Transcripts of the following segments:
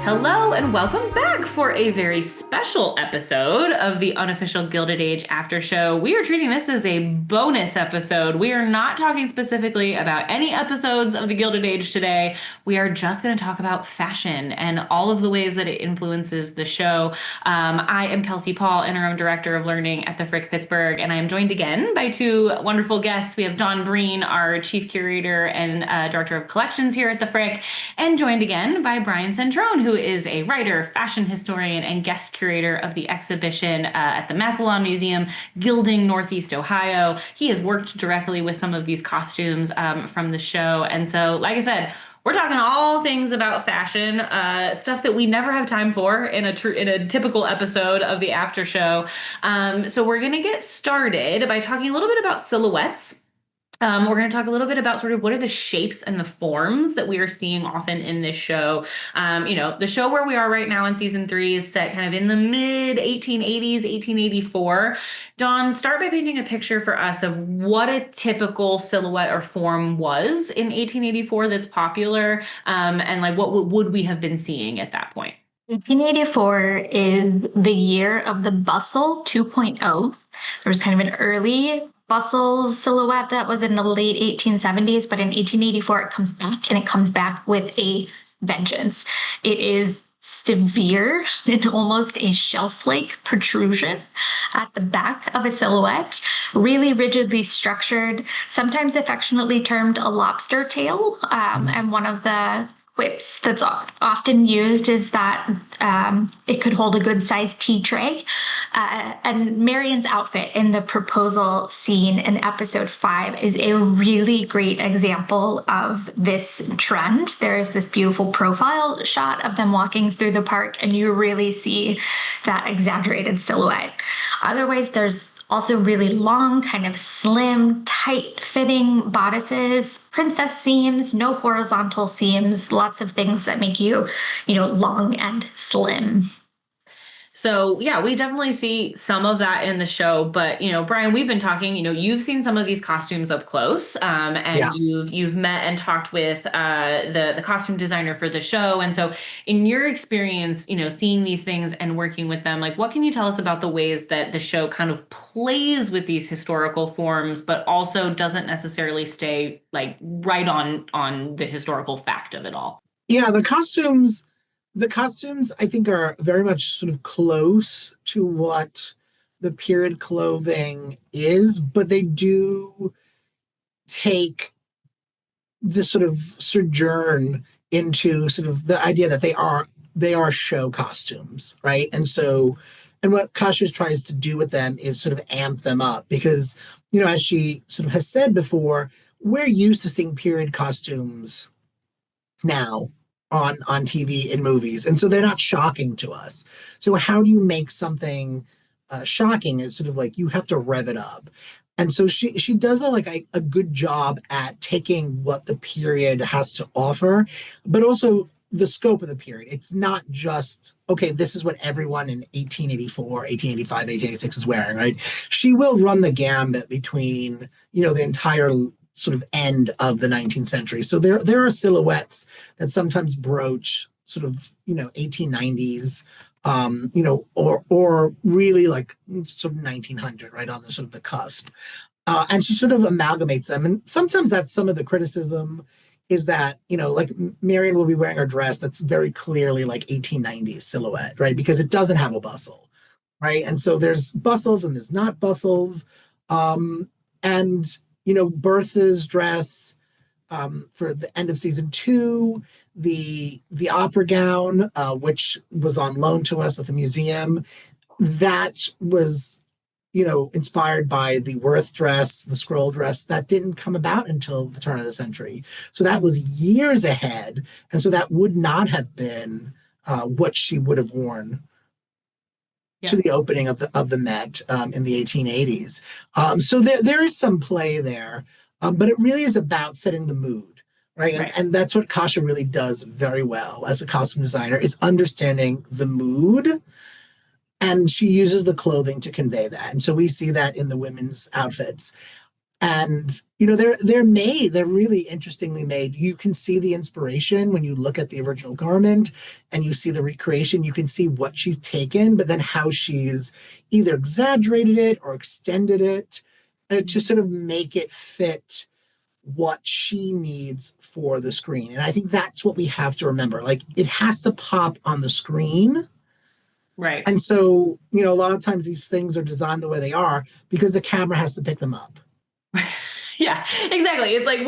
Hello and welcome back for a very special episode of the Unofficial Gilded Age Aftershow. We are treating this as a bonus episode. We are not talking specifically about any episodes of the Gilded Age today. We are just going to talk about fashion and all of the ways that it influences the show. I am Kelsie Paul, Interim Director of Learning at the Frick Pittsburgh, and I am joined again by two wonderful guests. We have Dawn Breen, our Chief Curator and Director of Collections here at the Frick, and joined again by Brian Centrone, who is a writer, fashion historian, and guest curator of the exhibition at the Massillon Museum, Gilding Northeast Ohio. He has worked directly with some of these costumes from the show. And so, like I said, we're talking all things about fashion, stuff that we never have time for in a typical episode of the after show. So we're going to get started by talking a little bit about silhouettes. We're going to talk a little bit about sort of what are the shapes and the forms that we are seeing often in this show. The show where we are right now in season 3 is set kind of in the mid 1880s, 1884. Dawn, start by painting a picture for us of what a typical silhouette or form was in 1884 that's popular, and like what would we have been seeing at that point? 1884 is the year of the bustle 2.0. There was kind of an early bustle silhouette that was in the late 1870s, but in 1884 it comes back, and it comes back with a vengeance. It is severe and almost a shelf-like protrusion at the back of a silhouette, really rigidly structured, sometimes affectionately termed a lobster tail. And one of the quips that's often used is that it could hold a good-sized tea tray. And Marion's outfit in the proposal scene in episode 5 is a really great example of this trend. There is this beautiful profile shot of them walking through the park, and you really see that exaggerated silhouette. Otherwise, there's also really long, kind of slim, tight-fitting bodices, princess seams, no horizontal seams, lots of things that make you, long and slim. So yeah, we definitely see some of that in the show, but Brian, we've been talking, you've seen some of these costumes up close, and you've met and talked with the costume designer for the show. And so in your experience, seeing these things and working with them, like what can you tell us about the ways that the show kind of plays with these historical forms, but also doesn't necessarily stay like right on the historical fact of it all? Yeah, the costumes, I think, are very much sort of close to what the period clothing is, but they do take this sort of sojourn into sort of the idea that they are show costumes, right? And what Kasia tries to do with them is sort of amp them up because, as she sort of has said before, we're used to seeing period costumes now on TV and movies. And so they're not shocking to us. So how do you make something shocking is sort of like you have to rev it up. And so she does a good job at taking what the period has to offer, but also the scope of the period. It's not just, okay, this is what everyone in 1884, 1885, 1886 is wearing, right? She will run the gambit between, the entire sort of end of the 19th century. So there are silhouettes that sometimes broach sort of, 1890s, or really like sort of 1900, right on the sort of the cusp. And she sort of amalgamates them. And sometimes that's some of the criticism is that, like Marion will be wearing a dress that's very clearly like 1890s silhouette, right? Because it doesn't have a bustle, right? And so there's bustles and there's not bustles. And Bertha's dress for the end of season 2, the opera gown, which was on loan to us at the museum, that was, inspired by the Worth dress, the scroll dress, that didn't come about until the turn of the century. So that was years ahead. And so that would not have been what she would have worn to the opening of the Met in the 1880s. So there is some play there, but it really is about setting the mood, right? And that's what Kasia really does very well as a costume designer, is understanding the mood, and she uses the clothing to convey that. And so we see that in the women's outfits. And they're really interestingly made. You can see the inspiration when you look at the original garment and you see the recreation. You can see what she's taken, but then how she's either exaggerated it or extended it to sort of make it fit what she needs for the screen. And I think that's what we have to remember. Like, it has to pop on the screen. Right. And so, a lot of times these things are designed the way they are because the camera has to pick them up. Yeah, exactly. It's like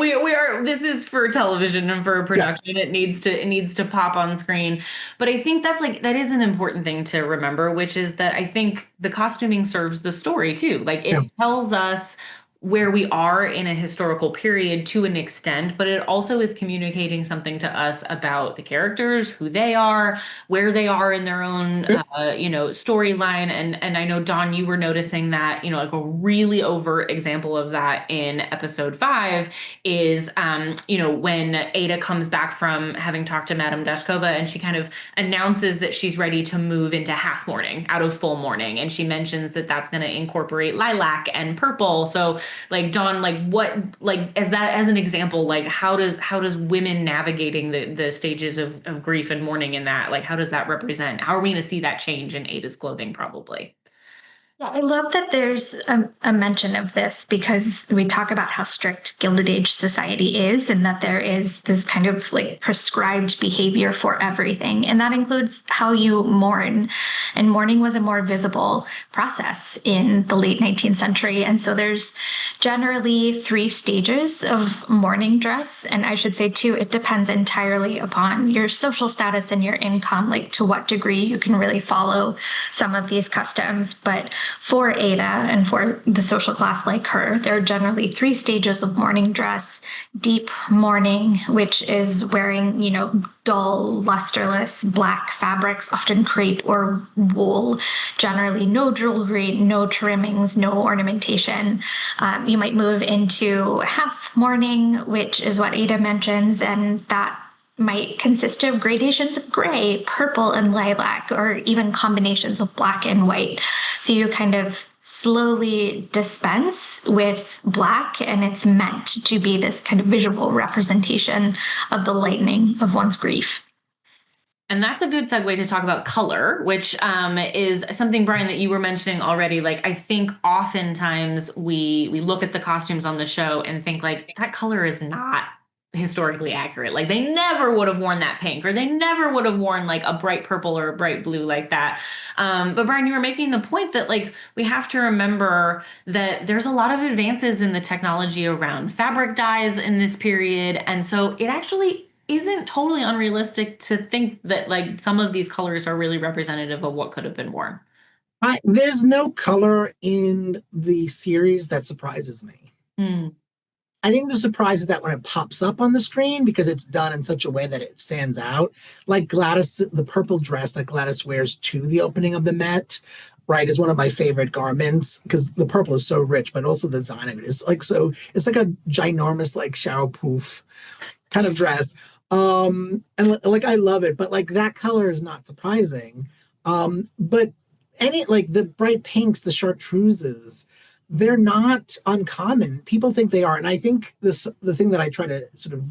this is for television and for production. Yeah. It needs to pop on screen. But I think that is an important thing to remember, which is that I think the costuming serves the story too. Like, it tells us where we are in a historical period to an extent, but it also is communicating something to us about the characters, who they are, where they are in their own, storyline. And I know, Dawn, you were noticing that, like a really overt example of that in episode 5 is, when Ada comes back from having talked to Madame Dashkova, and she kind of announces that she's ready to move into half mourning out of full mourning. And she mentions that that's going to incorporate lilac and purple. So, like, Dawn, as an example, like, how does women navigating the stages of grief and mourning in that, like, how does that represent? How are we going to see that change in Ada's clothing, probably? Yeah, I love that there's a mention of this, because we talk about how strict Gilded Age society is, and that there is this kind of like prescribed behavior for everything. And that includes how you mourn. And mourning was a more visible process in the late 19th century. And so there's generally 3 stages of mourning dress. And I should say, too, it depends entirely upon your social status and your income, like to what degree you can really follow some of these customs. But for Ada and for the social class like her, there are generally 3 stages of mourning dress. Deep mourning, which is wearing, dull, lusterless black fabrics, often crepe or wool, generally no jewelry, no trimmings, no ornamentation. You might move into half mourning, which is what Ada mentions, and that might consist of gradations of gray, purple, and lilac, or even combinations of black and white. So you kind of slowly dispense with black, and it's meant to be this kind of visual representation of the lightening of one's grief. And that's a good segue to talk about color, which is something, Brian, that you were mentioning already. Like, I think oftentimes we look at the costumes on the show and think, like, that color is not historically accurate. Like, they never would have worn that pink, or they never would have worn like a bright purple or a bright blue like that. But Brian, you were making the point that, like, we have to remember that there's a lot of advances in the technology around fabric dyes in this period. And so it actually isn't totally unrealistic to think that, like, some of these colors are really representative of what could have been worn. There's no color in the series that surprises me. I think the surprise is that when it pops up on the screen, because it's done in such a way that it stands out, like Gladys, the purple dress that Gladys wears to the opening of the Met, right, is one of my favorite garments, because the purple is so rich, but also the design of it is like, so it's like a ginormous, like, shower poof kind of dress. And like, I love it, but like, that color is not surprising. But like the bright pinks, the chartreuses, they're not uncommon. People think they are. And I think the thing that I try to sort of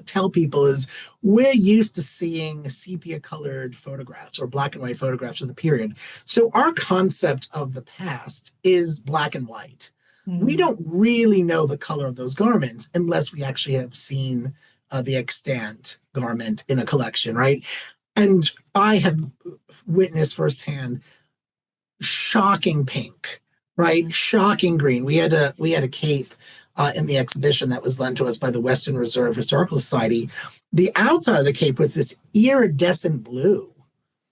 tell people is, we're used to seeing sepia colored photographs or black and white photographs of the period. So our concept of the past is black and white. We don't really know the color of those garments unless we actually have seen the extant garment in a collection, right? And I have witnessed firsthand shocking pink, right? Shocking green. We had a cape in the exhibition that was lent to us by the Western Reserve Historical Society. The outside of the cape was this iridescent blue.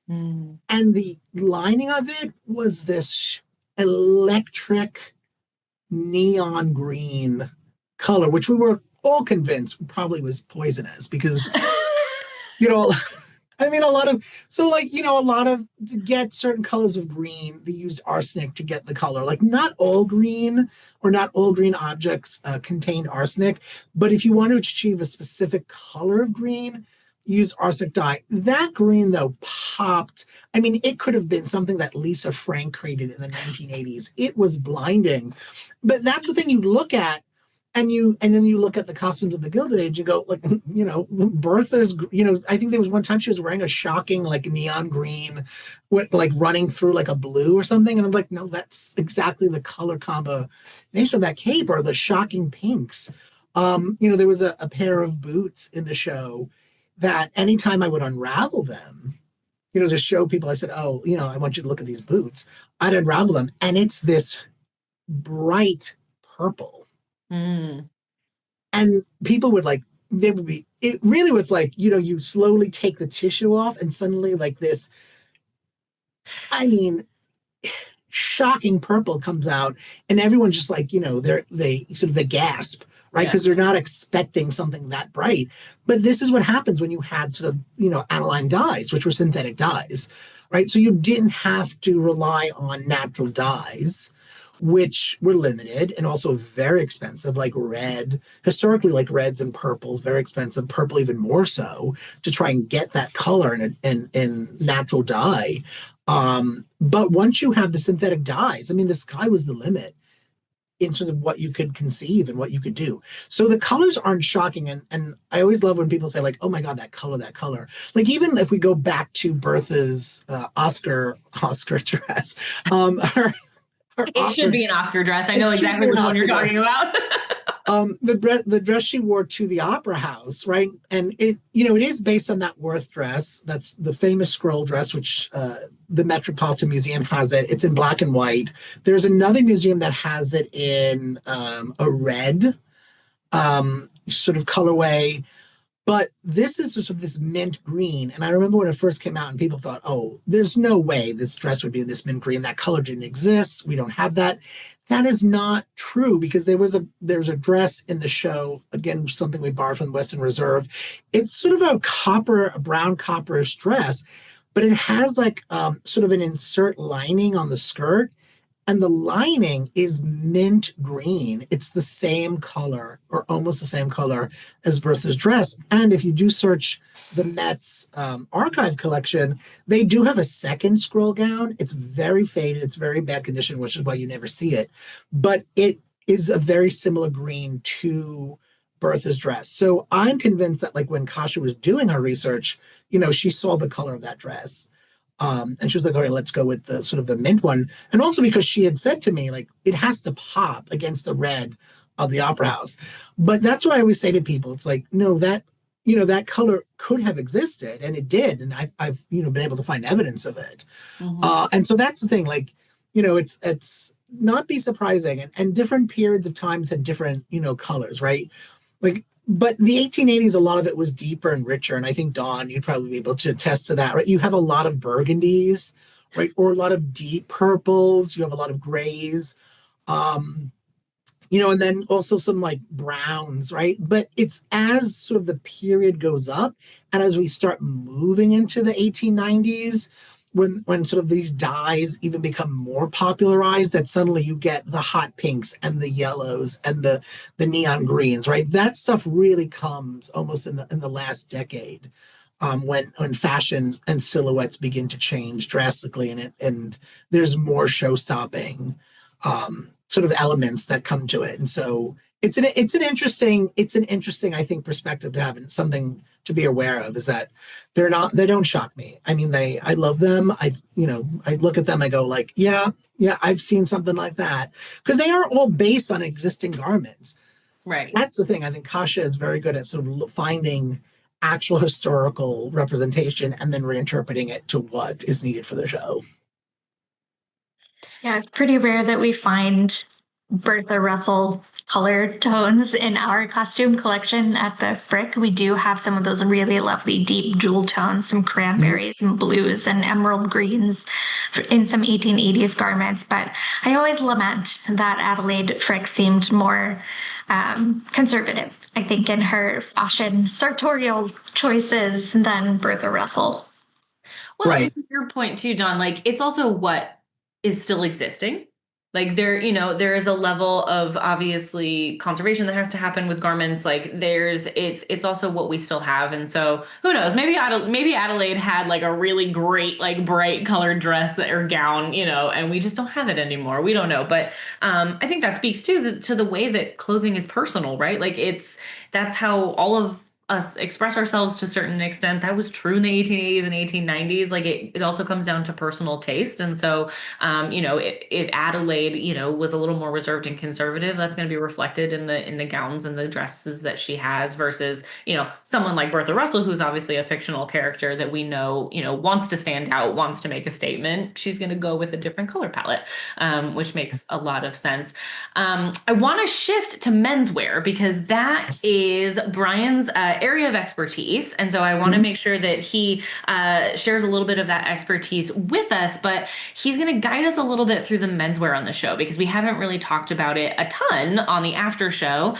And the lining of it was this electric neon green color, which we were all convinced probably was poisonous, because, I mean, to get certain colors of green, they used arsenic to get the color. Like, not all green or not all green objects contain arsenic, but if you want to achieve a specific color of green, use arsenic dye. That green, though, popped. I mean, it could have been something that Lisa Frank created in the 1980s. It was blinding. But that's the thing you look at and then you look at the costumes of the Gilded Age, you go like, Bertha's, I think there was one time she was wearing a shocking like neon green, with like running through like a blue or something, and I'm like, no, that's exactly the color combination of that cape, or the shocking pinks. There was a pair of boots in the show that anytime I would unravel them, to show people, I said, oh, I want you to look at these boots. I'd unravel them, and it's this bright purple. Mm. And people would like, they would be, it really was like, you slowly take the tissue off and suddenly like this, I mean, shocking purple comes out, and everyone's just like, they sort of the gasp, right? Because they're not expecting something that bright. But this is what happens when you had sort of, aniline dyes, which were synthetic dyes, right? So you didn't have to rely on natural dyes, which were limited and also very expensive, like red, historically, like reds and purples, very expensive, purple even more so, to try and get that color in natural dye. But once you have the synthetic dyes, I mean, the sky was the limit in terms of what you could conceive and what you could do. So the colors aren't shocking. And I always love when people say like, oh my God, that color, that color. Like, even if we go back to Bertha's Oscar dress, it should be an Oscar dress. I know exactly which one you're talking about. The dress she wore to the opera house, right? And it is based on that Worth dress. That's the famous scroll dress, which the Metropolitan Museum has it. It's in black and white. There's another museum that has it in a red sort of colorway. But this is sort of this mint green. And I remember when it first came out and people thought, oh, there's no way this dress would be in this mint green. That color didn't exist. We don't have that. That is not true, because there's a dress in the show, again, something we borrowed from the Western Reserve. It's sort of a brown copperish dress, but it has like sort of an insert lining on the skirt. And the lining is mint green. It's the same color, or almost the same color, as Bertha's dress. And if you do search the Met's archive collection, they do have a second scroll gown. It's very faded. It's very bad condition, which is why you never see it. But it is a very similar green to Bertha's dress. So I'm convinced that like when Kasia was doing her research, she saw the color of that dress. And she was like, all right, let's go with the sort of the mint one. And also because she had said to me, like, it has to pop against the red of the opera house. But that's what I always say to people. It's like, no, that color could have existed, and it did. And I've been able to find evidence of it. Mm-hmm. And so that's the thing, like, it's not be surprising. And different periods of times had different, colors, right? Like, but the 1880s, a lot of it was deeper and richer. And I think, Dawn, you'd probably be able to attest to that, right? You have a lot of burgundies, right? Or a lot of deep purples. You have a lot of grays, and then also some like browns, right? But it's as sort of the period goes up, and as we start moving into the 1890s, when sort of these dyes even become more popularized, that suddenly you get the hot pinks and the yellows and the neon greens, right? That stuff really comes almost in the last decade, when fashion and silhouettes begin to change drastically, and there's more show-stopping sort of elements that come to it. And so it's an interesting, I think, perspective to have, and something to be aware of, is that they don't shock me. I mean, I love them. I look at them, I go like, yeah, I've seen something like that, because they are all based on existing garments. Right. That's the thing. I think Kasia is very good at sort of finding actual historical representation and then reinterpreting it to what is needed for the show. Yeah, it's pretty rare that we find Bertha Russell color tones in our costume collection at the Frick. We do have some of those really lovely deep jewel tones, some cranberries and blues and emerald greens in some 1880s garments. But I always lament that Adelaide Frick seemed more conservative, I think, in her fashion sartorial choices than Bertha Russell. Well, right. Your point too, Dawn, like, it's also what is still existing. Like there is a level of obviously conservation that has to happen with garments. Like it's also what we still have. And so who knows? Maybe Adelaide had like a really great, like bright colored dress or gown, and we just don't have it anymore. We don't know. But I think that speaks to the way that clothing is personal, right? Like that's how all of us express ourselves to a certain extent. That was true in the 1880s and 1890s. Like it also comes down to personal taste. And so if Adelaide, was a little more reserved and conservative, that's going to be reflected in the gowns and the dresses that she has versus, someone like Bertha Russell, who's obviously a fictional character that we know, wants to stand out, wants to make a statement. She's going to go with a different color palette, which makes a lot of sense. I want to shift to menswear because that is Brian's area of expertise. And so I want to make sure that he shares a little bit of that expertise with us, but he's going to guide us a little bit through the menswear on the show because we haven't really talked about it a ton on the after show.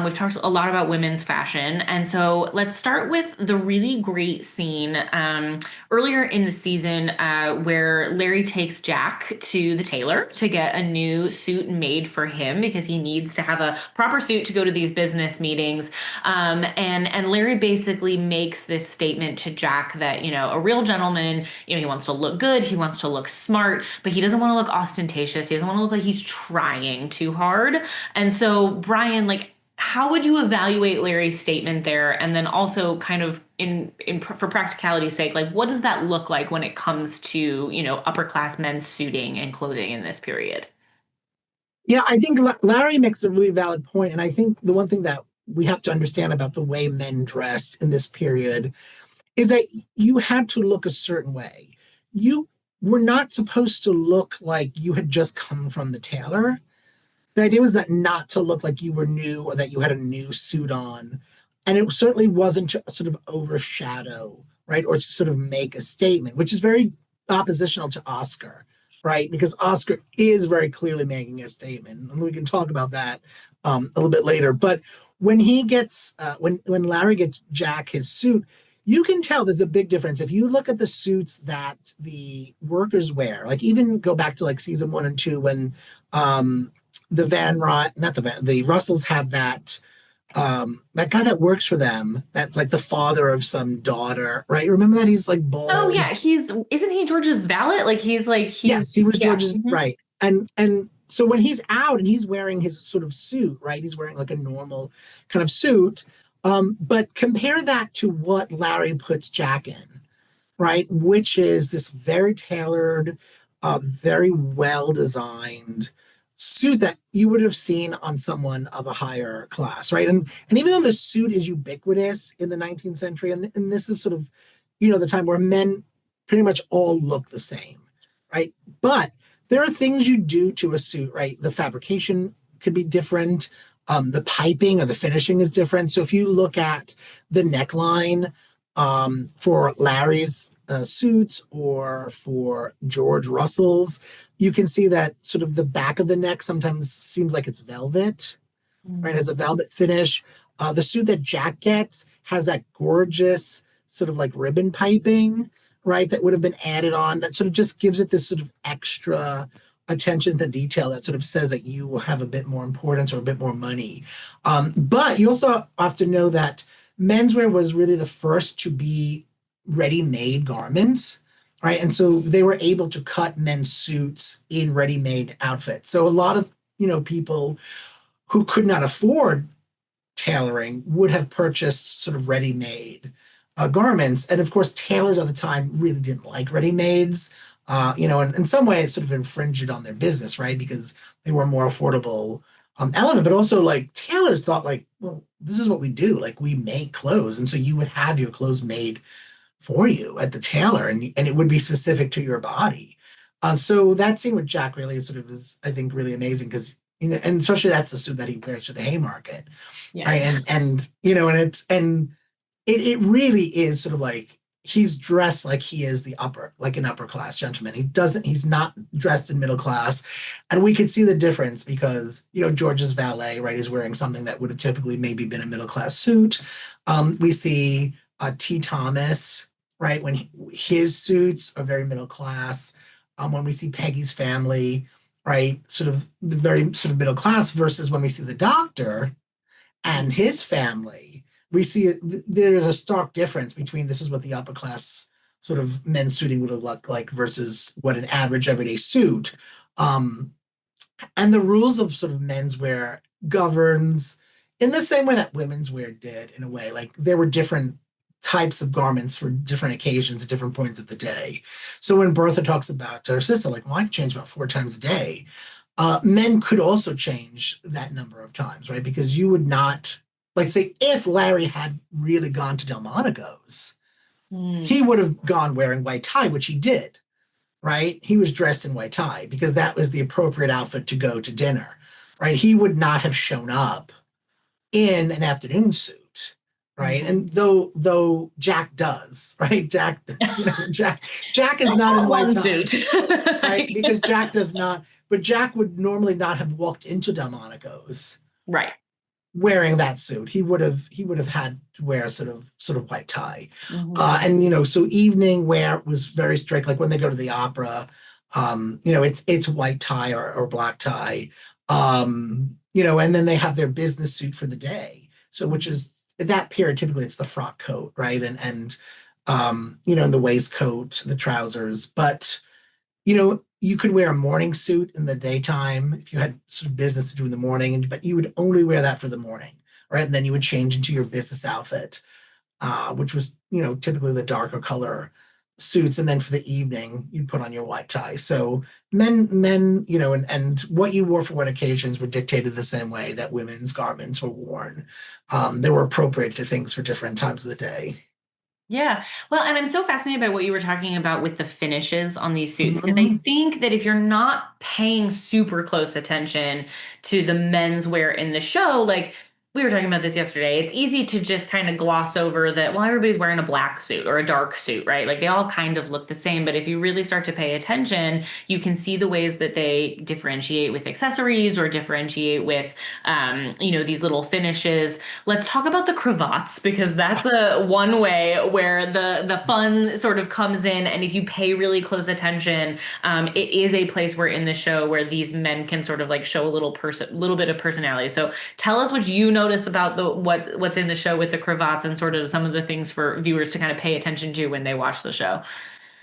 We've talked a lot about women's fashion. And so let's start with the really great scene earlier in the season where Larry takes Jack to the tailor to get a new suit made for him because he needs to have a proper suit to go to these business meetings. And Larry basically makes this statement to Jack that, a real gentleman, he wants to look good, he wants to look smart, but he doesn't want to look ostentatious. He doesn't want to look like he's trying too hard. And so, Brian, like, how would you evaluate Larry's statement there? And then also kind of for practicality's sake, like what does that look like when it comes to, upper class men's suiting and clothing in this period? Yeah, I think Larry makes a really valid point. And I think the one thing that we have to understand about the way men dressed in this period is that you had to look a certain way. You were not supposed to look like you had just come from the tailor. The idea was that not to look like you were new or that you had a new suit on. And it certainly wasn't to sort of overshadow, right? Or to sort of make a statement, which is very oppositional to Oscar, right? Because Oscar is very clearly making a statement. And we can talk about that a little bit later. But when he gets, when Larry gets Jack his suit, you can tell there's a big difference. If you look at the suits that the workers wear, like even go back to like season 1 and 2 when the Russells have that guy that works for them, that's like the father of some daughter, right? Remember that he's like bald. Oh yeah, isn't he George's valet? Yes, he was yeah. George's right. And so when he's out and he's wearing his sort of suit, right? He's wearing like a normal kind of suit. But compare that to what Larry puts Jack in, right? Which is this very tailored, very well designed suit that you would have seen on someone of a higher class, right? And even though the suit is ubiquitous in the 19th century, and this is sort of, the time where men pretty much all look the same, right? But there are things you do to a suit, right? The fabrication could be different. The piping or the finishing is different. So if you look at the neckline for Larry's suits or for George Russell's, you can see that sort of the back of the neck sometimes seems like it's velvet, right? It has a velvet finish. The suit that Jack gets has that gorgeous sort of like ribbon piping, right? That would have been added on that sort of just gives it this sort of extra attention to detail that sort of says that you will have a bit more importance or a bit more money. But you also have to know that menswear was really the first to be ready-made garments, right? And so they were able to cut men's suits in ready-made outfits. So a lot of, people who could not afford tailoring would have purchased sort of ready-made garments. And of course, tailors at the time really didn't like ready-mades, and in some way it sort of infringed on their business, right? Because they were a more affordable element, but also like tailors thought like, well, this is what we do. Like we make clothes. And so you would have your clothes made for you at the tailor and it would be specific to your body. So that scene with Jack really sort of is, I think, really amazing because, and especially that's the suit that he wears to the Haymarket. Yes. Right. And it really is sort of like, he's dressed like he is like an upper class gentleman. He's not dressed in middle class. And we could see the difference because, George's valet, right, is wearing something that would have typically maybe been a middle class suit. We see T. Thomas, right, when his suits are very middle class. When we see Peggy's family, right? Sort of the very sort of middle class versus when we see the doctor and his family, we see there is a stark difference between this is what the upper class sort of men's suiting would have looked like versus what an average everyday suit. Um, and the rules of sort of menswear governs in the same way that women's wear did in a way. Like there were different types of garments for different occasions at different points of the day. So when Bertha talks about her sister, like, well, I can change about 4 times a day. Men could also change that number of times, right? Because you would not, like, say, if Larry had really gone to Delmonico's, he would have gone wearing white tie, which he did, right? He was dressed in white tie because that was the appropriate outfit to go to dinner, right? He would not have shown up in an afternoon suit, right? And though Jack does, right? Jack, Jack is not in white tie, suit. right? Because Jack does not, but Jack would normally not have walked into Delmonico's Right. wearing that suit. He would have had to wear sort of white tie. Mhm. And so evening wear was very strict, like when they go to the opera, it's white tie or black tie. And then they have their business suit for the day. So which is that period, typically it's the frock coat, right? And the waistcoat, the trousers. But you could wear a morning suit in the daytime if you had sort of business to do in the morning, but you would only wear that for the morning, right? And then you would change into your business outfit, which was, typically the darker color suits. And then for the evening, you'd put on your white tie. So men, and what you wore for what occasions were dictated the same way that women's garments were worn. They were appropriate to things for different times of the day. Yeah. Well, and I'm so fascinated by what you were talking about with the finishes on these suits, because I Mhm. think that if you're not paying super close attention to the menswear in the show, like we were talking about this yesterday, it's easy to just kind of gloss over that, well, everybody's wearing a black suit or a dark suit, right? Like they all kind of look the same. But if you really start to pay attention, you can see the ways that they differentiate with accessories or differentiate with, these little finishes. Let's talk about the cravats because that's a one way where the fun sort of comes in, and if you pay really close attention, it is a place where in the show where these men can sort of like show a little bit of personality. So tell us what you notice about what's in the show with the cravats and sort of some of the things for viewers to kind of pay attention to when they watch the show.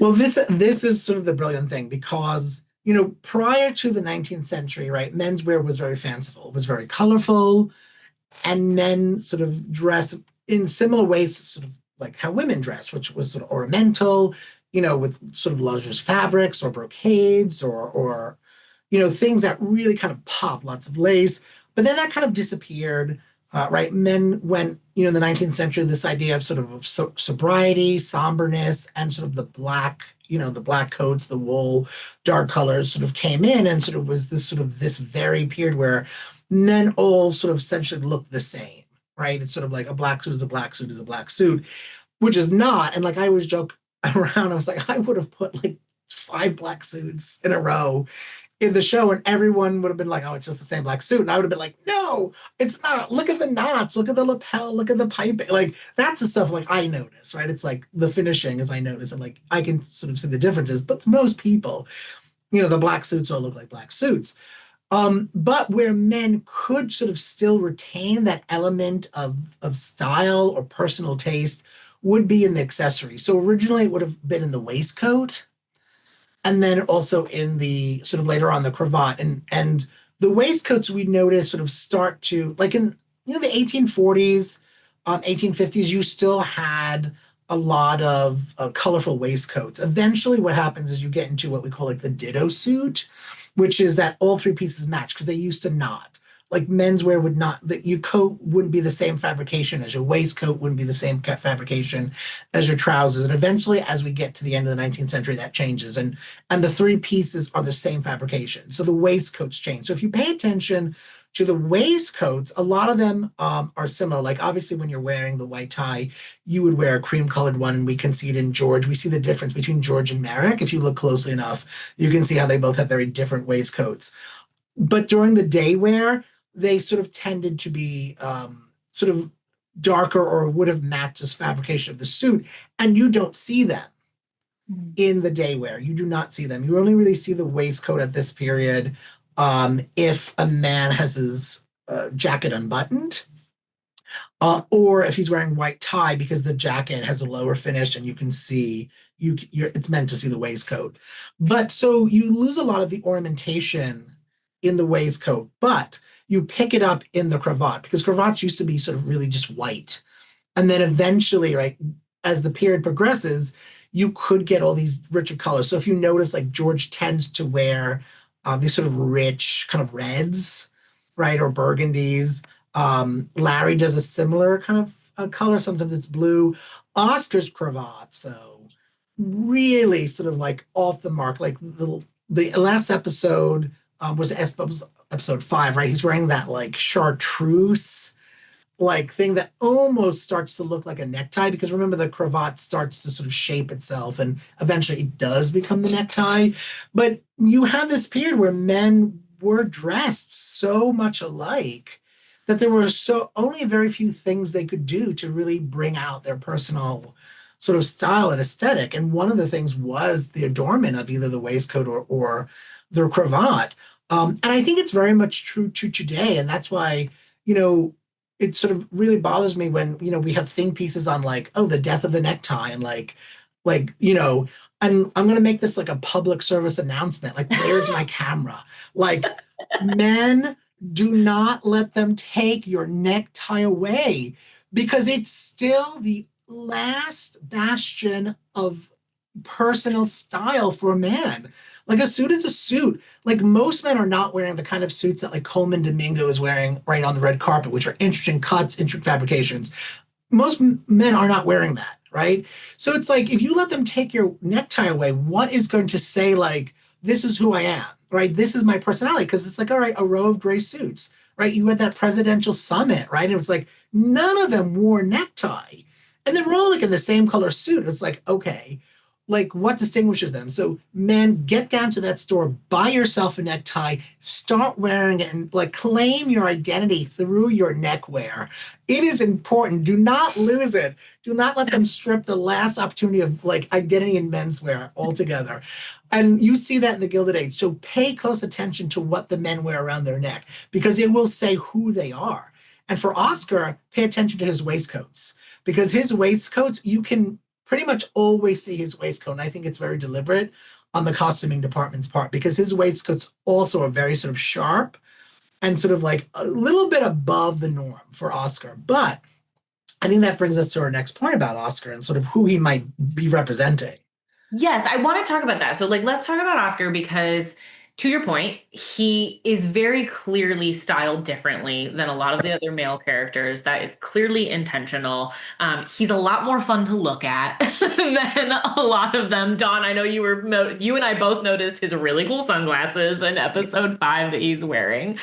Well, this is sort of the brilliant thing because, prior to the 19th century, right, menswear was very fanciful, was very colorful, and men sort of dressed in similar ways, sort of like how women dress, which was sort of ornamental, with sort of lustrous fabrics or brocades or things that really kind of pop, lots of lace. But then that kind of disappeared, right? Men went, in the 19th century, this idea of sort of sobriety, somberness, and sort of the black coats, the wool, dark colors sort of came in and sort of was this very period where men all sort of essentially look the same, right? It's sort of like a black suit is a black suit is a black suit, which is not. And like I always joke around, I was like, I would have put like 5 black suits in a row in the show, and everyone would have been like, oh, it's just the same black suit. And I would have been like, no, it's not. Look at the knots, look at the lapel, look at the piping. Like that's the stuff like I notice, right? It's like the finishing as I notice, and like I can sort of see the differences. But most people, the black suits all look like black suits. But where men could sort of still retain that element of style or personal taste would be in the accessory. So originally it would have been in the waistcoat and then also in the sort of later on the cravat. And the waistcoats we notice sort of start to like in the 1840s, 1850s, you still had a lot of colorful waistcoats. Eventually, what happens is you get into what we call like the ditto suit, which is that all 3 pieces match because they used to not. Like menswear would not, that your coat wouldn't be the same fabrication as your waistcoat, wouldn't be the same fabrication as your trousers. And eventually, as we get to the end of the 19th century, that changes. And the 3 pieces are the same fabrication. So the waistcoats change. So if you pay attention to the waistcoats, a lot of them are similar. Like obviously, when you're wearing the white tie, you would wear a cream colored one, and we can see it in George. We see the difference between George and Merrick. If you look closely enough, you can see how they both have very different waistcoats. But during the day wear, they sort of tended to be sort of darker or would have matched this fabrication of the suit, and you don't see them in the day wear. You do not see them. You only really see the waistcoat at this period if a man has his jacket unbuttoned. Or if he's wearing white tie because the jacket has a lower finish and you can see it's meant to see the waistcoat. But so you lose a lot of the ornamentation in the waistcoat, but you pick it up in the cravat because cravats used to be sort of really just white. And then eventually, right, as the period progresses, you could get all these richer colors. So if you notice, like George tends to wear these sort of rich kind of reds, right, or burgundies. Larry does a similar kind of color. Sometimes it's blue. Oscar's cravats, though, really sort of like off the mark. Like the last episode was episode 5, right? He's wearing that like chartreuse like thing that almost starts to look like a necktie because remember the cravat starts to sort of shape itself and eventually it does become the necktie. But you have this period where men were dressed so much alike that there were so only very few things they could do to really bring out their personal sort of style and aesthetic. And one of the things was the adornment of either the waistcoat or the cravat. And I think it's very much true to today. And that's why, it sort of really bothers me when, we have think pieces on like, oh, the death of the necktie and and I'm going to make this like a public service announcement. Like, where's my camera? Like, men, do not let them take your necktie away because it's still the last bastion of personal style for a man. Like a suit is a suit. Like most men are not wearing the kind of suits that like Coleman Domingo is wearing right on the red carpet, which are interesting cuts, interesting fabrications. Most men are not wearing that, right? So it's like, if you let them take your necktie away, what is going to say like, this is who I am, right? This is my personality. Because it's like, all right, a row of gray suits, right? You had that presidential summit, right? And it was like, none of them wore necktie. And they were all like in the same color suit. It's like, okay, like what distinguishes them? So men, get down to that store, buy yourself a necktie, start wearing it and like claim your identity through your neckwear. It is important. Do not lose it. Do not let them strip the last opportunity of like identity in menswear altogether. And you see that in the Gilded Age. So pay close attention to what the men wear around their neck because it will say who they are. And for Oscar, pay attention to his waistcoats because his waistcoats, you can pretty much always see his waistcoat. And I think it's very deliberate on the costuming department's part because his waistcoats also are very sort of sharp and sort of like a little bit above the norm for Oscar. But I think that brings us to our next point about Oscar and sort of who he might be representing. Yes, I want to talk about that. So like, let's talk about Oscar because to your point, he is very clearly styled differently than a lot of the other male characters. That is clearly intentional. He's a lot more fun to look at than a lot of them. Dawn, I know you and I both noticed his really cool sunglasses in episode 5 that he's wearing.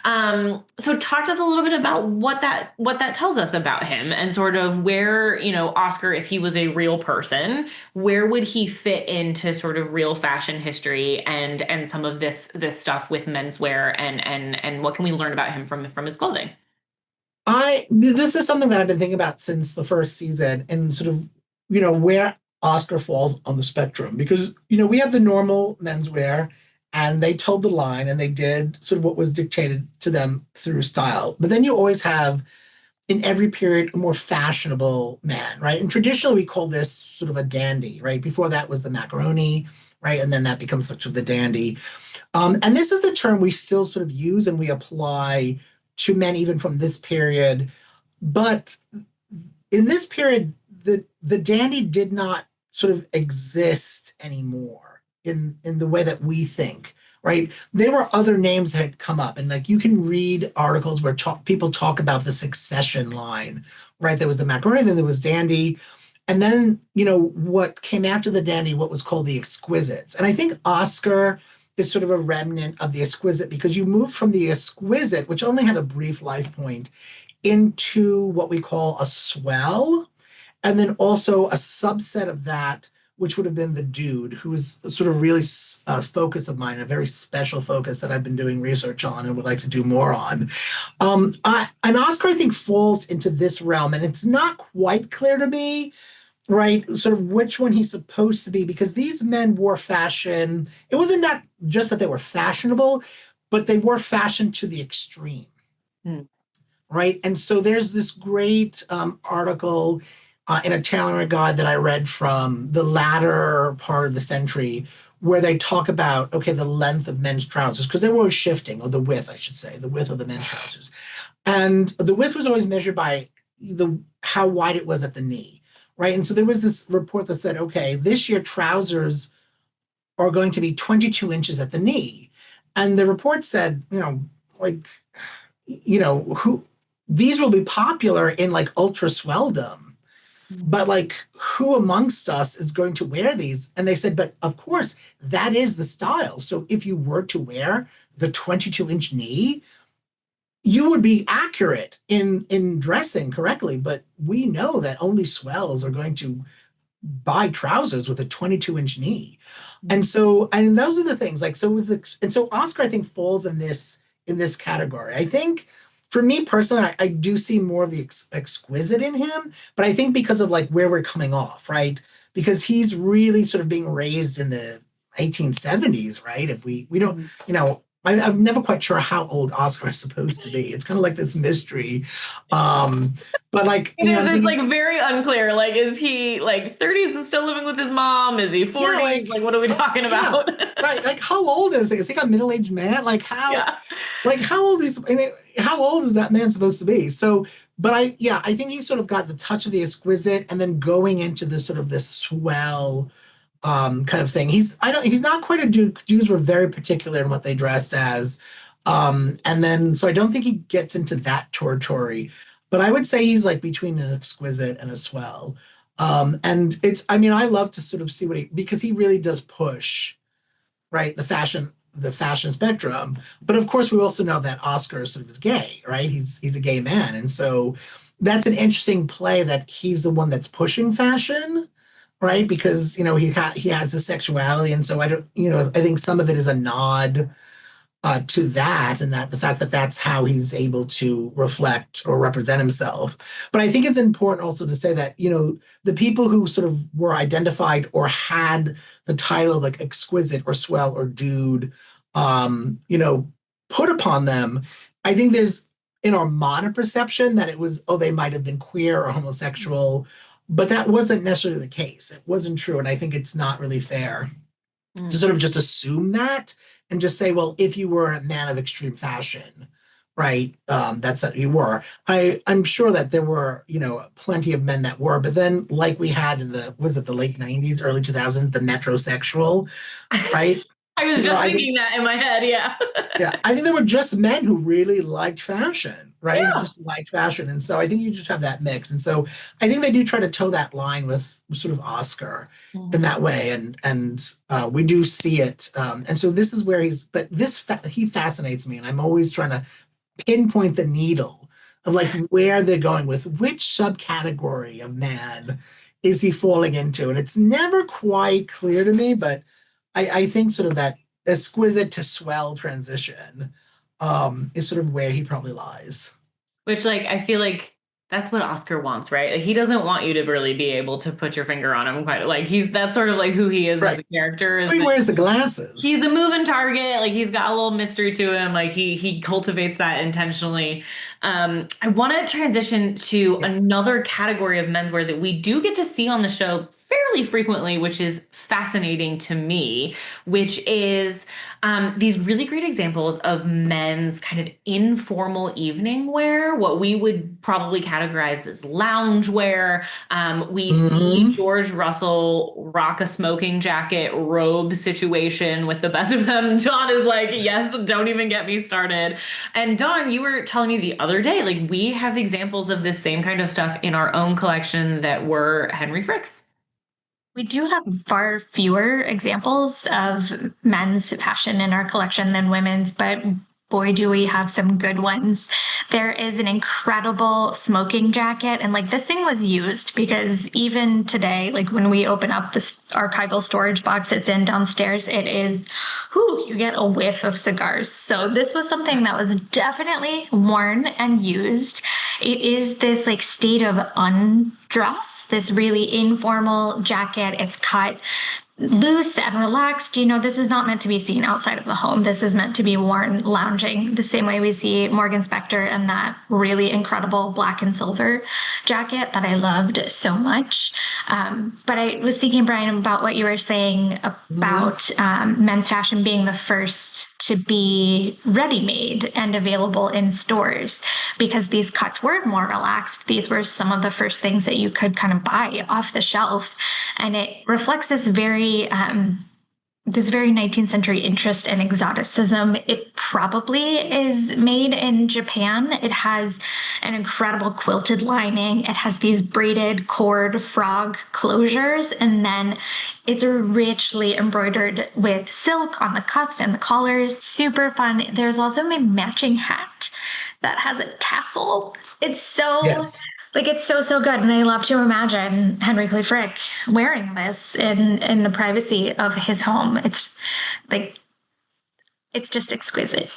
So talk to us a little bit about what that tells us about him and sort of where, Oscar, if he was a real person, where would he fit into sort of real fashion history and some of this stuff with menswear and what can we learn about him from his clothing? This is something that I've been thinking about since the first season and sort of, where Oscar falls on the spectrum because, we have the normal menswear and they told the line and they did sort of what was dictated to them through style. But then you always have in every period a more fashionable man, right? And traditionally we call this sort of a dandy, right? Before that was the macaroni, right? And then that becomes sort of the dandy. And this is the term we still sort of use and we apply to men even from this period. But in this period, the dandy did not sort of exist anymore in the way that we think, right? There were other names that had come up and like you can read articles where people talk about the succession line, right? There was the macaroni, then there was dandy. And then, what came after the dandy, what was called the exquisites. And I think Oscar is sort of a remnant of the exquisite because you moved from the exquisite, which only had a brief life point, into what we call a swell. And then also a subset of that, which would have been the dude, who is sort of really a focus of mine, a very special focus that I've been doing research on and would like to do more on. And Oscar, I think, falls into this realm. And it's not quite clear to me right, sort of which one he's supposed to be, because these men wore fashion. It wasn't that just that they were fashionable, but they wore fashion to the extreme, Mm. right? And so there's this great article in a tailoring guide that I read from the latter part of the century, where they talk about, okay, the length of men's trousers, because they were always shifting, or the width, I should say, the width of the men's trousers. And the width was always measured by the how wide it was at the knee, right? And so there was this report that said, okay, this year trousers are going to be 22 inches at the knee. And the report said, like, who these will be popular in like ultra swelldom, but like who amongst us is going to wear these? And they said, but of course, that is the style. So if you were to wear the 22-inch knee, you would be accurate in dressing correctly. But we know that only swells are going to buy trousers with a 22-inch knee. And so, and those are the things, like, so and so Oscar, I think, falls in this category. I think for me personally, I do see more of the exquisite in him, but I think because of like where we're coming off, right? Because he's really sort of being raised in the 1870s, right? If we don't, I'm never quite sure how old Oscar is supposed to be. It's kind of like this mystery. But like, it's like very unclear. Like, is he like 30s and still living with his mom? Is he 40s? Yeah, like what are we talking about? Yeah, right. Like, how old is he? Is he a middle-aged man? Like how old how old is that man supposed to be? So, but I think he sort of got the touch of the exquisite, and then going into the sort of this swell kind of thing. He's not quite a dude. Jews were very particular in what they dressed as. And then so I don't think he gets into that territory, but I would say he's like between an exquisite and a swell. And I love to sort of see because he really does push, right, the fashion spectrum. But of course, we also know that Oscar sort of is gay, right? He's a gay man. And so that's an interesting play, that he's the one that's pushing fashion, right? Because, he has his sexuality. And so I think some of it is a nod to that, and that the fact that that's how he's able to reflect or represent himself. But I think it's important also to say that, the people who sort of were identified or had the title like exquisite or swell or dude, put upon them, I think there's in our modern perception that it was, they might have been queer or homosexual, but that wasn't necessarily the case. It wasn't true. And I think it's not really fair to sort of just assume that and just say, well, if you were a man of extreme fashion, right, that's what you were. I'm sure that there were, plenty of men that were, but then like we had in the late 90s, early 2000s, the metrosexual, right? I was just thinking that in my head, yeah. Yeah, I think there were just men who really liked fashion, right? Yeah. Just liked fashion. And so I think you just have that mix. And so I think they do try to toe that line with sort of Oscar in that way. And we do see it. And so this is where he fascinates me. And I'm always trying to pinpoint the needle of like where they're going with which subcategory of man is he falling into. And it's never quite clear to me, but I think sort of that exquisite to swell transition is sort of where he probably lies. Which, like, I feel like that's what Oscar wants, right? Like, he doesn't want you to really be able to put your finger on him quite. Like, that's sort of like who he is as a character. So he wears the glasses. He's a moving target. Like, he's got a little mystery to him. Like, he cultivates that intentionally. I want to transition to another category of menswear that we do get to see on the show fairly frequently, which is fascinating to me, which is these really great examples of men's kind of informal evening wear, what we would probably categorize as lounge wear. We see George Russell rock a smoking jacket robe situation with the best of them. Dawn is like, yes, don't even get me started. And Dawn, you were telling me the other day, like, we have examples of this same kind of stuff in our own collection that were Henry Frick's. We do have far fewer examples of men's fashion in our collection than women's, but boy, do we have some good ones. There is an incredible smoking jacket. And like, this thing was used because even today, like when we open up this archival storage box it's in downstairs, it is, you get a whiff of cigars. So this was something that was definitely worn and used. it is this like state of undress, this really informal jacket. It's cut loose and relaxed. This is not meant to be seen outside of the home. This is meant to be worn lounging, the same way we see Morgan Spector in that really incredible black and silver jacket that I loved so much. But I was thinking, Brian, about what you were saying about men's fashion being the first to be ready-made and available in stores, because these cuts were more relaxed. These were some of the first things that you could kind of buy off the shelf. And it reflects this very 19th century interest and exoticism. It probably is made in Japan. It has an incredible quilted lining. It has these braided cord frog closures, and then it's richly embroidered with silk on the cuffs and the collars. Super fun. There's also a matching hat that has a tassel. It's so... Yes. It's so good. And I love to imagine Henry Clay Frick wearing this in the privacy of his home. It's just exquisite.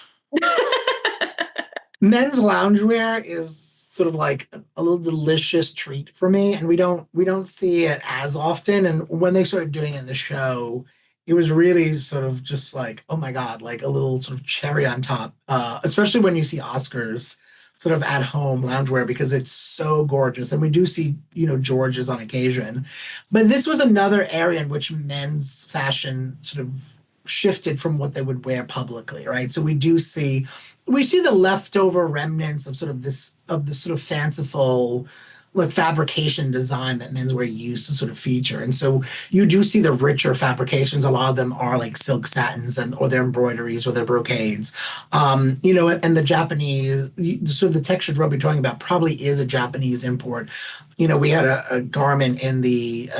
Men's loungewear is sort of like a little delicious treat for me, and we don't see it as often. And when they started doing it in the show, it was really sort of just like, oh my God, like a little sort of cherry on top, especially when you see Oscars sort of at home loungewear, because it's so gorgeous. And we do see, Georges on occasion. But this was another area in which men's fashion sort of shifted from what they would wear publicly, right? So we see the leftover remnants of this sort of fanciful like fabrication design that menswear used to sort of feature. And so you do see the richer fabrications. A lot of them are like silk satins or their embroideries or their brocades. And the Japanese, sort of the textured robe you're talking about probably is a Japanese import. We had a garment in the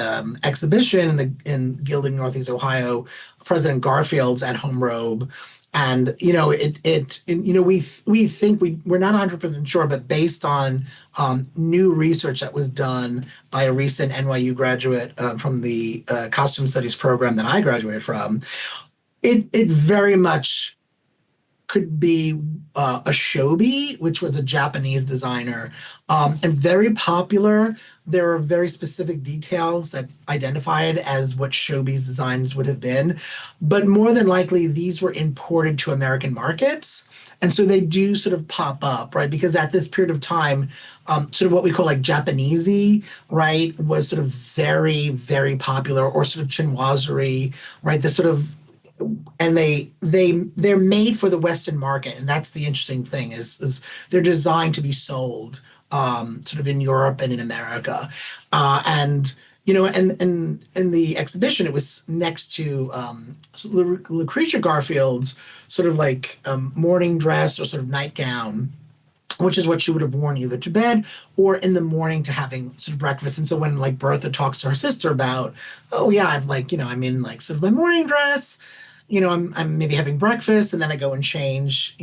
exhibition in Gilded Northeast Ohio, President Garfield's at-home robe. And we think we're not 100% sure, but based on new research that was done by a recent NYU graduate from the costume studies program that I graduated from, it very much could be a Shobi, which was a Japanese designer, and very popular. There are very specific details that identify it as what Shobi's designs would have been, but more than likely these were imported to American markets. And so they do sort of pop up, right? Because at this period of time, sort of what we call like Japanesey, right, was sort of very, very popular, or sort of chinoiserie, right? This sort of, and they're made for the Western market, and that's the interesting thing is they're designed to be sold sort of in Europe and in America, and in the exhibition it was next to Lucretia Garfield's sort of like morning dress or sort of nightgown, which is what she would have worn either to bed or in the morning to having sort of breakfast. And so when like Bertha talks to her sister about, oh yeah, I'm in like sort of my morning dress, I'm maybe having breakfast and then I go and change,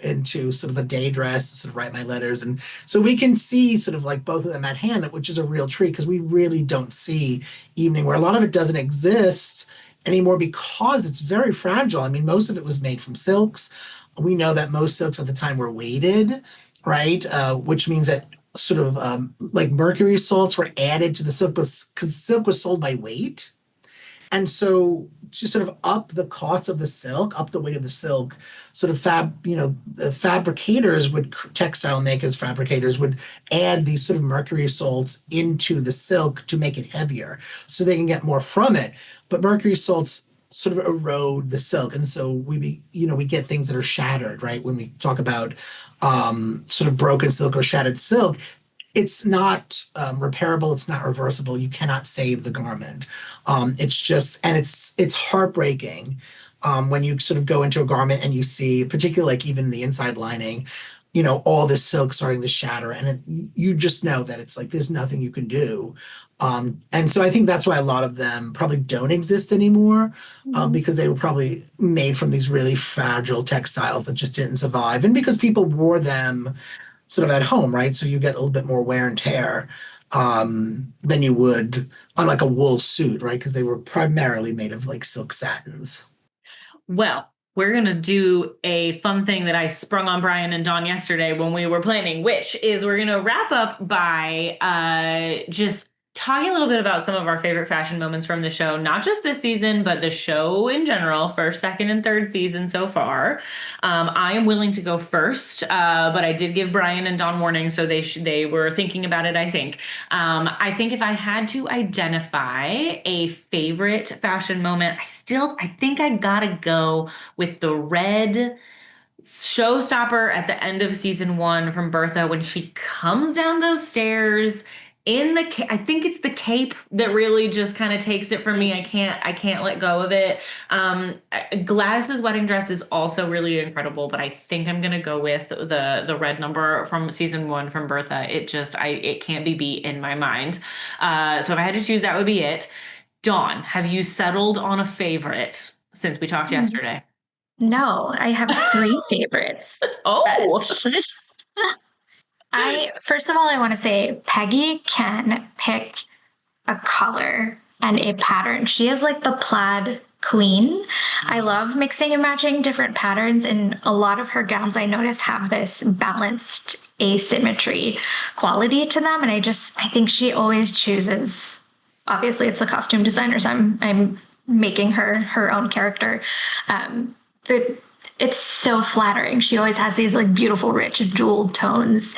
into sort of a day dress to sort of write my letters. And so we can see sort of like both of them at hand, which is a real treat because we really don't see evening wear. A lot of it doesn't exist anymore because it's very fragile. I mean, most of it was made from silks. We know that most silks at the time were weighted, right? Which means that sort of like mercury salts were added to the silk because silk was sold by weight. And so to sort of up the cost of the silk, up the weight of the silk, sort of the fabricators textile makers, fabricators would add these sort of mercury salts into the silk to make it heavier so they can get more from it. But mercury salts sort of erode the silk. And so we get things that are shattered, right? When we talk about sort of broken silk or shattered silk, it's not repairable. It's not reversible. You cannot save the garment. It's just, and it's heartbreaking when you sort of go into a garment and you see, particularly like even the inside lining, all this silk starting to shatter, and you just know that it's like there's nothing you can do. And so I think that's why a lot of them probably don't exist anymore, because they were probably made from these really fragile textiles that just didn't survive, and because people wore them sort of at home, right? So you get a little bit more wear and tear than you would on like a wool suit, right? Because they were primarily made of like silk satins. Well, we're going to do a fun thing that I sprung on Brian and Dawn yesterday when we were planning, which is we're going to wrap up by just talking a little bit about some of our favorite fashion moments from the show, not just this season, but the show in general, first, second, and third season so far. I am willing to go first, but I did give Brian and Dawn warning, so they were thinking about it, I think. I think if I had to identify a favorite fashion moment, I think I gotta go with the red showstopper at the end of season 1 from Bertha when she comes down those stairs in I think it's the cape that really just kind of takes it for me. I can't let go of it. Gladys's wedding dress is also really incredible, but I think I'm gonna go with the red number from season 1 from Bertha. It can't be beat in my mind. So if I had to choose, that would be it. Dawn, have you settled on a favorite since we talked yesterday? No, I have 3 favorites. Oh. First of all, I want to say Peggy can pick a color and a pattern. She is like the plaid queen. I love mixing and matching different patterns, and a lot of her gowns I notice have this balanced asymmetry quality to them. And I think she always chooses, obviously it's a costume designer, so I'm making her own character. It's so flattering. She always has these like beautiful, rich, jeweled tones.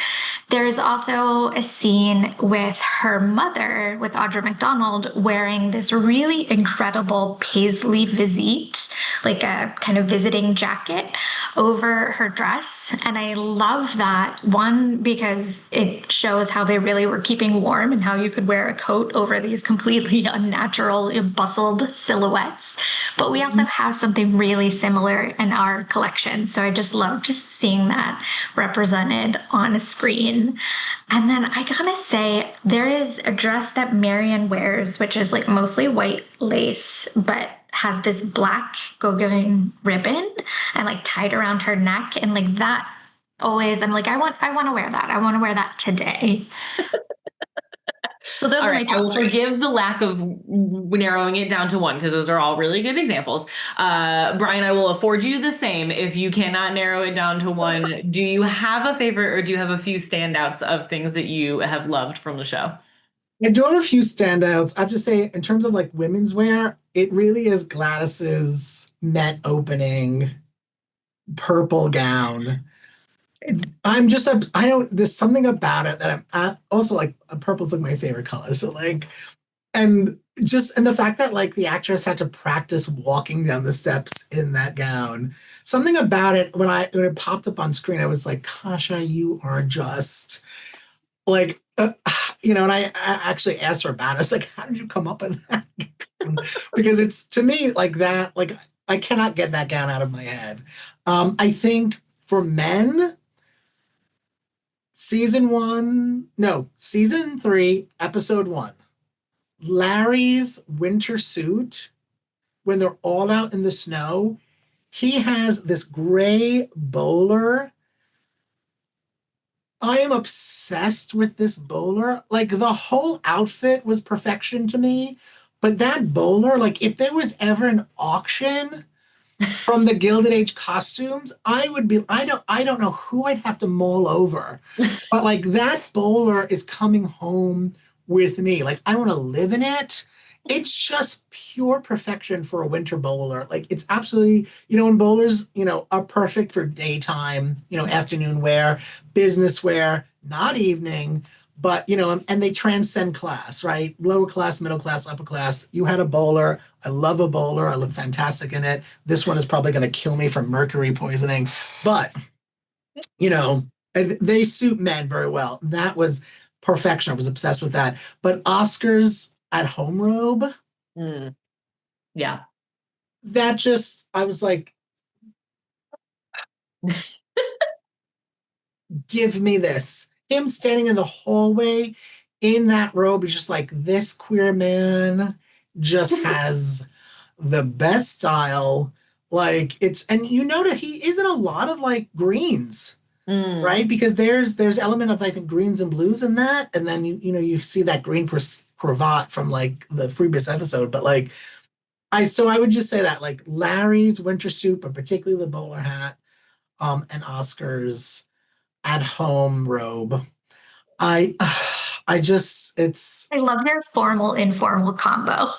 There's also a scene with her mother, with Audra McDonald, wearing this really incredible paisley visite, like a kind of visiting jacket over her dress. And I love that, one, because it shows how they really were keeping warm and how you could wear a coat over these completely unnatural, bustled silhouettes. But we also have something really similar in our collection. So I just love seeing that represented on a screen. And then I gotta say, there is a dress that Marion wears, which is like mostly white lace, but has this black go-going ribbon and like tied around her neck. And like that always, I'm like, I want to wear that. I want to wear that today. So those are my top 3. I will forgive the lack of narrowing it down to one because those are all really good examples. Brian, I will afford you the same if you cannot narrow it down to one. Do you have a favorite, or do you have a few standouts of things that you have loved from the show? I do have a few standouts. I have to say, in terms of like women's wear, it really is Gladys's Met opening purple gown. There's something about it that I'm also like, purple's like my favorite color. So like, and the fact that like the actress had to practice walking down the steps in that gown, something about it, when it popped up on screen, I was like, Kasha, you are just like, and I actually asked her about it. I was like, how did you come up with that? Because it's, to me, like that, like I cannot get that gown out of my head. I think for men, season 3, episode 1, Larry's winter suit, when they're all out in the snow, he has this gray bowler. I am obsessed with this bowler. Like the whole outfit was perfection to me, but that bowler, like if there was ever an auction from the Gilded Age costumes, I don't know who I'd have to mull over. But like that bowler is coming home with me. Like I want to live in it. It's just pure perfection for a winter bowler. Like it's absolutely, and bowlers, are perfect for daytime, afternoon wear, business wear, not evening. But, and they transcend class, right? Lower class, middle class, upper class. You had a bowler. I love a bowler. I look fantastic in it. This one is probably going to kill me from mercury poisoning. But, they suit men very well. That was perfection. I was obsessed with that. But Oscar's at home robe. Yeah. I was like, give me this. Him standing in the hallway in that robe is just like, this queer man just has the best style. Like and that he is in a lot of like greens, right? Because there's element of, I think, greens and blues in that. And then, you see that green cravat from like the Freebus episode, but like I would just say that like Larry's winter suit, but particularly the bowler hat, and Oscar's at home robe. I I just it's I love your formal informal combo.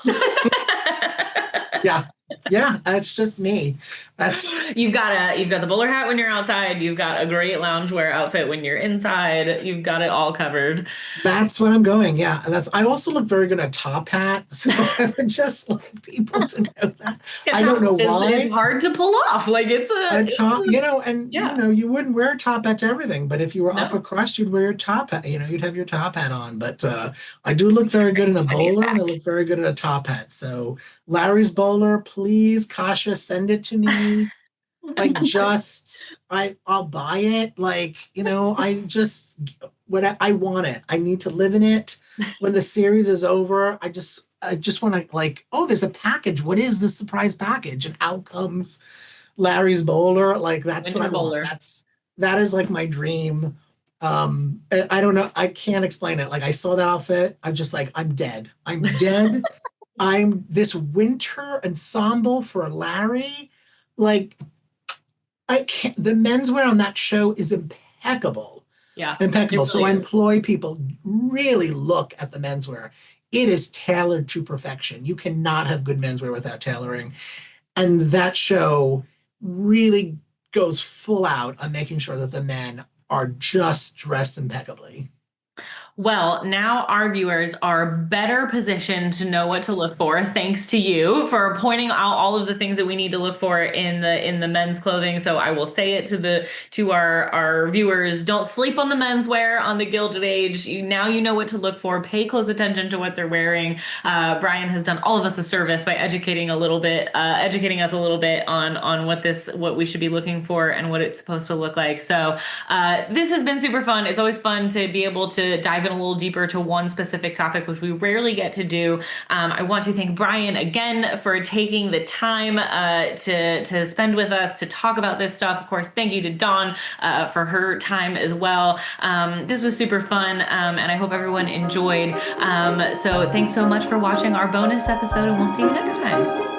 yeah. Yeah, that's just me. That's You've got the bowler hat when you're outside. You've got a great loungewear outfit when you're inside. You've got it all covered. that's what I'm going. Yeah, and that's I also look very good at top hat, so I would just like people to know that. A I don't top know is why. hard to pull off. Like A top, and yeah. you wouldn't wear a top hat to everything, but if you were upper No. crust, you'd wear your top hat. You'd have your top hat on. But I do look very good in a Chinese bowler, and I back. look very good in a top hat. So Larry's bowler, please, Kasha, send it to me. Like I'll buy it. Like, I just I want it. I need to live in it. When the series is over, I just want to like, oh, there's a package. What is this surprise package? And out comes Larry's bowler. Like that's what Winter I want. bowler. That is like my dream. And I don't know. I can't explain it. Like I saw that outfit. I'm just like, I'm dead. I'm dead. I'm this winter ensemble for Larry. Like I can't, the menswear on that show is impeccable. Yeah, it Impeccable. So I really is. employ people really look at the menswear. It is tailored to perfection. You cannot have good menswear without tailoring. And that show really goes full out on making sure that the men are just dressed impeccably. Well, now our viewers are better positioned to know what to Yes. look for, thanks to you for pointing out all of the things that we need to look for in the men's clothing. So I will say it to our viewers: don't sleep on the menswear on the Gilded Age. Now you know what to look for. Pay close attention to what they're wearing. Brian has done all of us a service by educating us a little bit on what we should be looking for and what it's supposed to look like. So this has been super fun. It's always fun to be able to dive in a little deeper to one specific topic, which we rarely get to do. I want to thank Brian again for taking the time to spend with us to talk about this stuff. Of course, thank you to Dawn for her time as well. This was super fun, and I hope everyone enjoyed. So thanks so much for watching our bonus episode, and we'll see you next time.